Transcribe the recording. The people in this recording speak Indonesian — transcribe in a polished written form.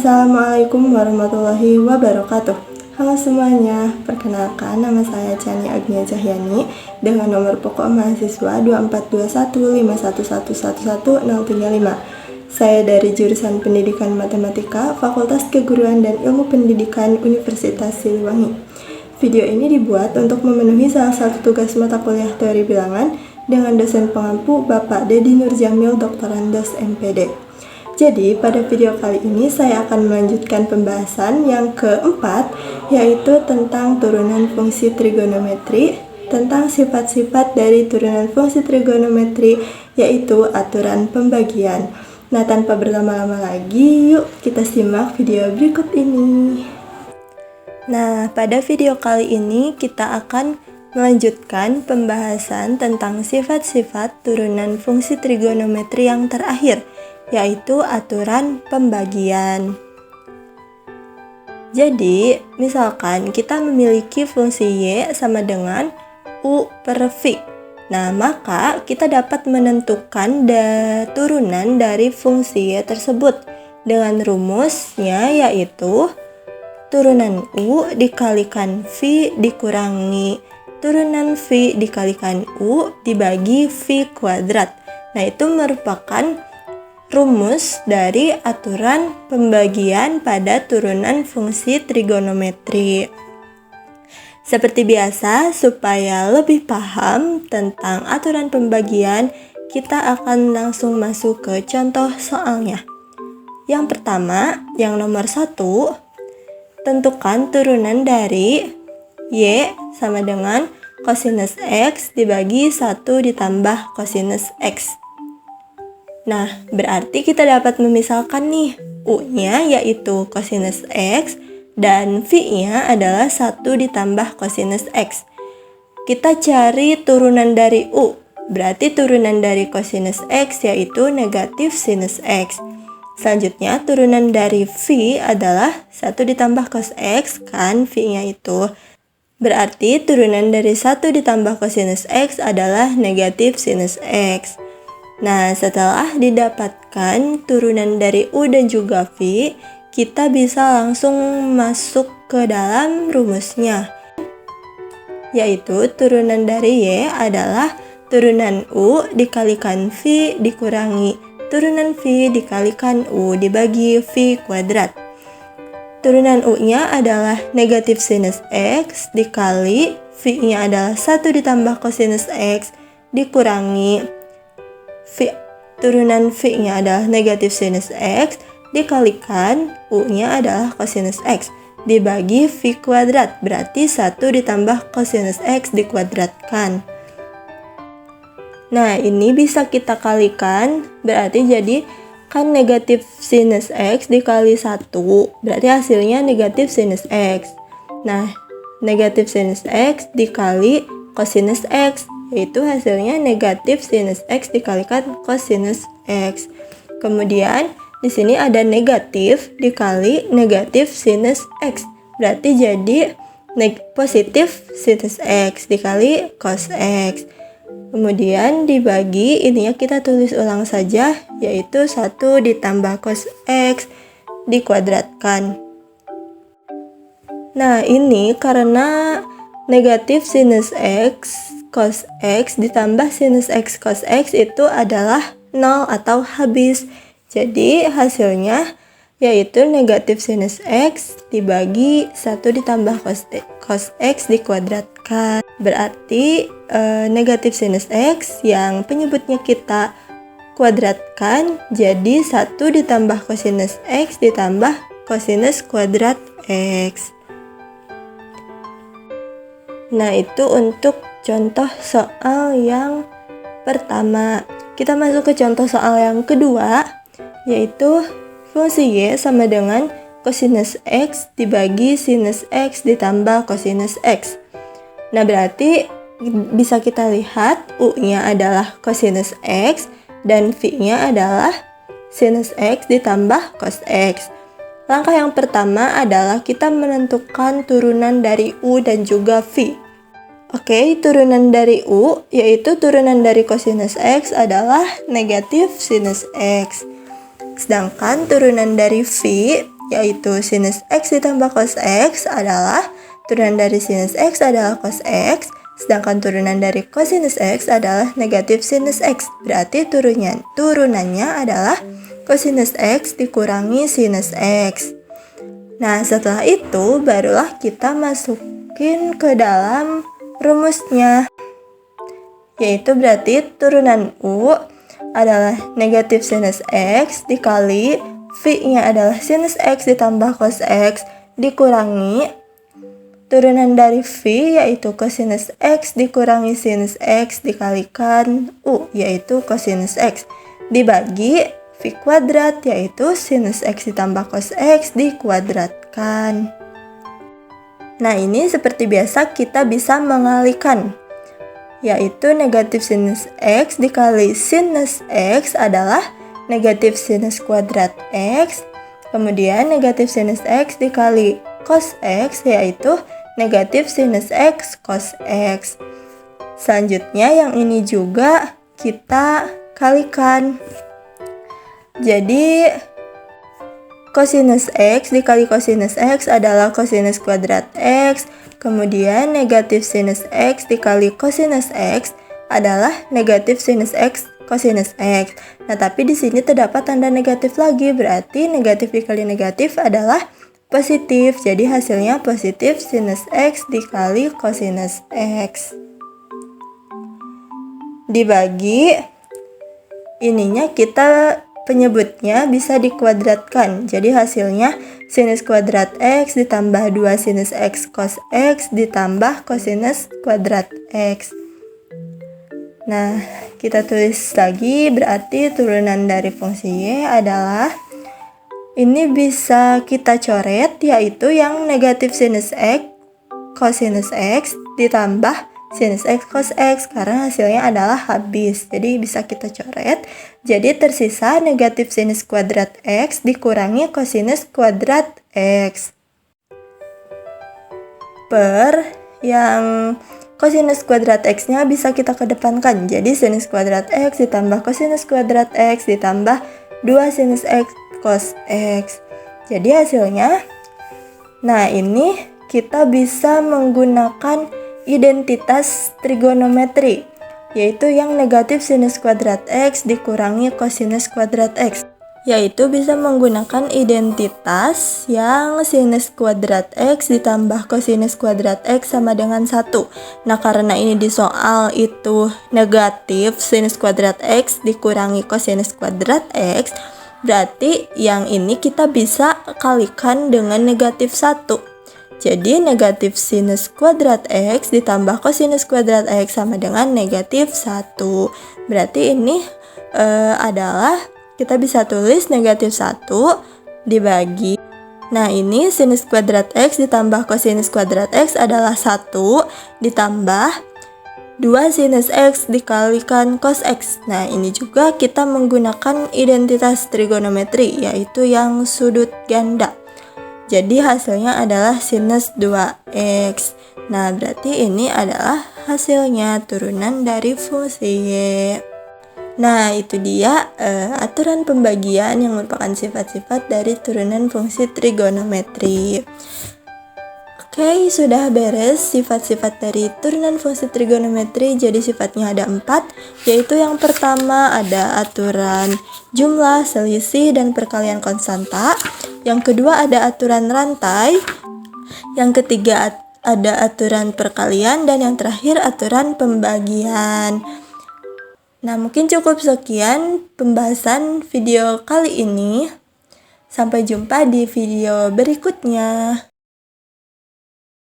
Assalamualaikum warahmatullahi wabarakatuh. Halo semuanya, perkenalkan nama saya Chani Agnia Cahyani dengan nomor pokok mahasiswa 2421511111035. Saya dari jurusan Pendidikan Matematika, Fakultas Keguruan dan Ilmu Pendidikan Universitas Siliwangi. Video ini dibuat untuk memenuhi salah satu tugas mata kuliah teori bilangan dengan dosen pengampu Bapak Dedi Nurjamil Doktorandos MPD. Jadi, pada video kali ini saya akan melanjutkan pembahasan yang keempat, yaitu tentang turunan fungsi trigonometri, tentang sifat-sifat dari turunan fungsi trigonometri, yaitu aturan pembagian. Nah, tanpa berlama-lama lagi, yuk kita simak video berikut ini. Nah, pada video kali ini kita akan melanjutkan pembahasan tentang sifat-sifat turunan fungsi trigonometri yang terakhir, yaitu aturan pembagian. Jadi, misalkan kita memiliki fungsi Y sama dengan U per V. Nah, maka kita dapat menentukan turunan dari fungsi Y tersebut dengan rumusnya, yaitu turunan U dikalikan V dikurangi turunan V dikalikan U dibagi V kuadrat. Nah, itu merupakan rumus dari aturan pembagian pada turunan fungsi trigonometri. Seperti biasa, supaya lebih paham tentang aturan pembagian, kita akan langsung masuk ke contoh soalnya. Yang pertama, yang nomor 1, tentukan turunan dari Y sama dengan kosinus X dibagi 1 ditambah kosinus X. Nah, berarti kita dapat memisalkan nih, U-nya yaitu kosinus X dan V-nya adalah 1 ditambah kosinus X. Kita cari turunan dari U, berarti turunan dari kosinus X yaitu negatif sinus X. Selanjutnya, turunan dari V adalah 1 ditambah cos X, kan V-nya itu. Berarti turunan dari 1 ditambah kosinus X adalah negatif sinus X. Nah, setelah didapatkan turunan dari U dan juga V, kita bisa langsung masuk ke dalam rumusnya, yaitu turunan dari Y adalah turunan U dikalikan V dikurangi turunan V dikalikan U dibagi V kuadrat. Turunan U-nya adalah negatif sinus X dikali V-nya adalah 1 ditambah kosinus X dikurangi turunan V-nya adalah negatif sinus X dikalikan U-nya adalah kosinus X dibagi V kuadrat, berarti 1 ditambah kosinus X dikuadratkan. Nah, ini bisa kita kalikan, berarti jadi kan negatif sinus X dikali 1, berarti hasilnya negatif sinus X. Nah, negatif sinus X dikali kosinus X, yaitu hasilnya negatif sinus X dikalikan kosinus X. Kemudian di sini ada negatif dikali negatif sinus X, berarti jadi positif sinus X dikali cos X. Kemudian dibagi, ininya kita tulis ulang saja, yaitu 1 ditambah cos X dikuadratkan. Nah, ini karena negatif sinus X cos X ditambah sinus X cos X itu adalah 0 atau habis. Jadi hasilnya yaitu negatif sinus X dibagi 1 ditambah cos X dikuadratkan. Berarti negatif sinus X yang penyebutnya kita kuadratkan jadi 1 ditambah kosinus X ditambah kosinus kuadrat X. Nah, itu untuk contoh soal yang pertama. Kita masuk ke contoh soal yang kedua, yaitu fungsi Y sama dengan kosinus X dibagi sinus X ditambah kosinus X. Nah, berarti bisa kita lihat U-nya adalah kosinus X dan V-nya adalah sinus X ditambah cos X. Langkah yang pertama adalah kita menentukan turunan dari U dan juga V. Oke, turunan dari U, yaitu turunan dari kosinus X adalah negatif sinus X. Sedangkan turunan dari V yaitu sinus X ditambah cos X adalah turunan dari sinus X adalah cos X, sedangkan turunan dari cosinus X adalah negatif sinus X. Berarti turunannya adalah cosinus X dikurangi sinus X. Nah, setelah itu barulah kita masukin ke dalam rumusnya, yaitu berarti turunan U adalah negatif sinus X dikali V-nya adalah sinus X ditambah cos X dikurangi turunan dari V yaitu cosinus X dikurangi sinus X dikalikan U yaitu cosinus X dibagi V kuadrat yaitu sinus X ditambah cos X dikuadratkan. Nah, ini seperti biasa kita bisa mengalihkan, yaitu negatif sinus X dikali sinus X adalah negatif sinus kuadrat X, kemudian negatif sinus X dikali cos X yaitu negatif sinus X cos X. Selanjutnya yang ini juga kita kalikan. Jadi cosinus X dikali cosinus X adalah cosinus kuadrat X, kemudian negatif sinus X dikali cosinus X adalah negatif sinus X cosinus X. Nah, tapi di sini terdapat tanda negatif lagi, berarti negatif dikali negatif adalah positif. Jadi hasilnya positif sinus X dikali cosinus X. Dibagi ininya kita penyebutnya bisa dikuadratkan. Jadi hasilnya sinus kuadrat X ditambah 2 sinus X cos X ditambah cosinus kuadrat X. Nah, kita tulis lagi, berarti turunan dari fungsi Y adalah, ini bisa kita coret, yaitu yang negatif sinus X cosinus X ditambah sinus X cos X, karena hasilnya adalah habis. Jadi bisa kita coret, jadi tersisa negatif sinus kuadrat X dikurangi cosinus kuadrat X. Per yang cosinus kuadrat X-nya bisa kita kedepankan. Jadi sinus kuadrat X ditambah cosinus kuadrat X ditambah 2 sinus X cos X. Jadi hasilnya, nah ini kita bisa menggunakan identitas trigonometri, yaitu yang negatif sinus kuadrat X dikurangi cosinus kuadrat X. Yaitu bisa menggunakan identitas yang sinus kuadrat X ditambah cosinus kuadrat X sama dengan 1. Nah, karena ini di soal itu negatif sinus kuadrat X dikurangi cosinus kuadrat X, berarti yang ini kita bisa kalikan dengan negatif 1. Jadi negatif sinus kuadrat X ditambah cosinus kuadrat X sama dengan negatif 1. Berarti ini adalah, kita bisa tulis negatif 1 dibagi. Nah, ini sinus kuadrat X ditambah cosinus kuadrat X adalah 1 ditambah 2 sinus X dikalikan cos X. Nah, ini juga kita menggunakan identitas trigonometri, yaitu yang sudut ganda. Jadi hasilnya adalah sinus 2X. Nah, berarti ini adalah hasilnya turunan dari fungsi Y. Nah, itu dia aturan pembagian yang merupakan sifat-sifat dari turunan fungsi trigonometri. Oke, sudah beres sifat-sifat dari turunan fungsi trigonometri. Jadi sifatnya ada 4, yaitu yang pertama ada aturan jumlah, selisih, dan perkalian konstanta. Yang kedua ada aturan rantai. Yang ketiga ada aturan perkalian, dan yang terakhir aturan pembagian. Nah, mungkin cukup sekian pembahasan video kali ini. Sampai jumpa di video berikutnya.